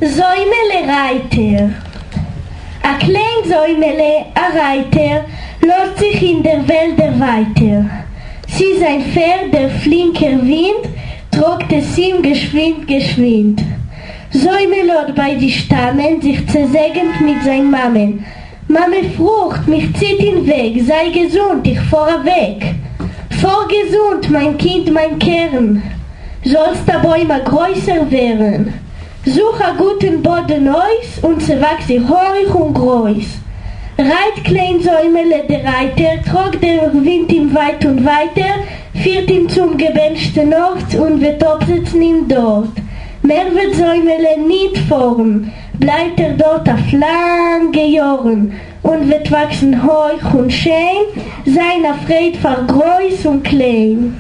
Säumele Reiter. A klein Säumele, a Reiter, läuft sich in der Welt weiter. Sie ist ein Pferd, der flinker Wind, tragt es ihm geschwind, geschwind. Säumele hat bei die Stammen, sich zersägend mit sein Mammen. Mame Frucht, mich zieht ihn weg, sei gesund, ich fahre weg. Fahr gesund, mein Kind, mein Kern, sollst aber immer größer werden. Such a guten Boden aus und sie wächst hoch und groß. Reit klein Säumele der Reiter, trug der Wind ihm weit und weiter, führt ihn zum gewünschten Ort und wird absitzen ihm dort. Mehr wird Säumele nicht fahren, bleibt dort auf lange Jahren und wird wachsen hoch und schön, seiner Freude vor groß und klein.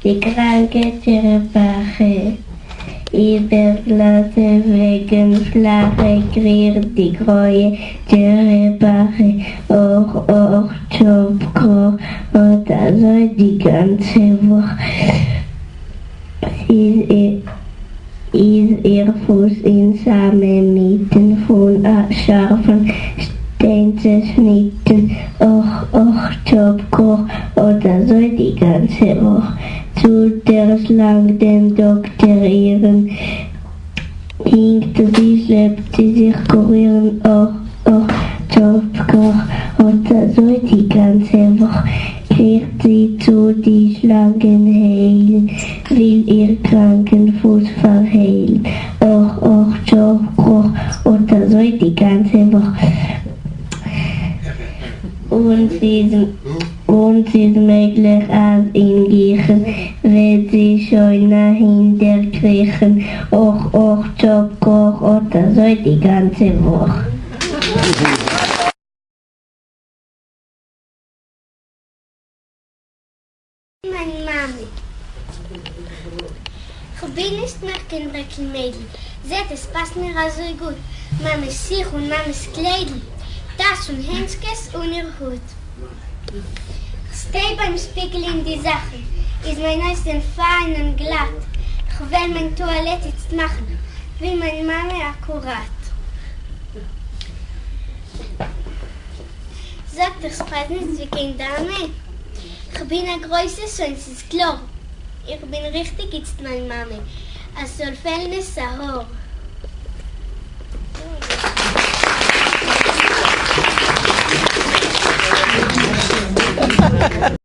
Die kranke Cherbache, überlasse wegen flache Krier, die große Cherbache, och, Chopko, und also die ganze Woche ist ihr Fuß in Samen mitten von scharfen Steinen zerschnitten, och, Chopko, oder so die ganze Woche. Zu der Schlange den Doktor ihren, hinkt sie, schleppt sie sich kurieren, och, Chopko, oder so die ganze Woche. Kehrt sie zu die Schlangen heilen, will ihr kranken Fuß verheilen, och, Chopko, oder so die ganze Woche. Und sie ist möglich als in Giechen, wird sie schon dahinter kriechen, och, Chopko, oder so die ganze Woche. Meine Mami. Ich bin nicht mehr kein Mädel. Seht, es passt mir also gut. Mama ist sich und Mama ist Kleidl. Das und Henskes und ihr Hut. Ich stehe beim Spiegel in die Sache. Ist mein Haus denn fein und glatt. Ich will mein Toilette jetzt machen, wie meine Mama akkurat. Sagt ich weiß nicht, wie kein Dame. Ich bin ein größer Sohn, es ist klar. Ich bin richtig jetzt meine Mama. Es soll fehlen es Sahor.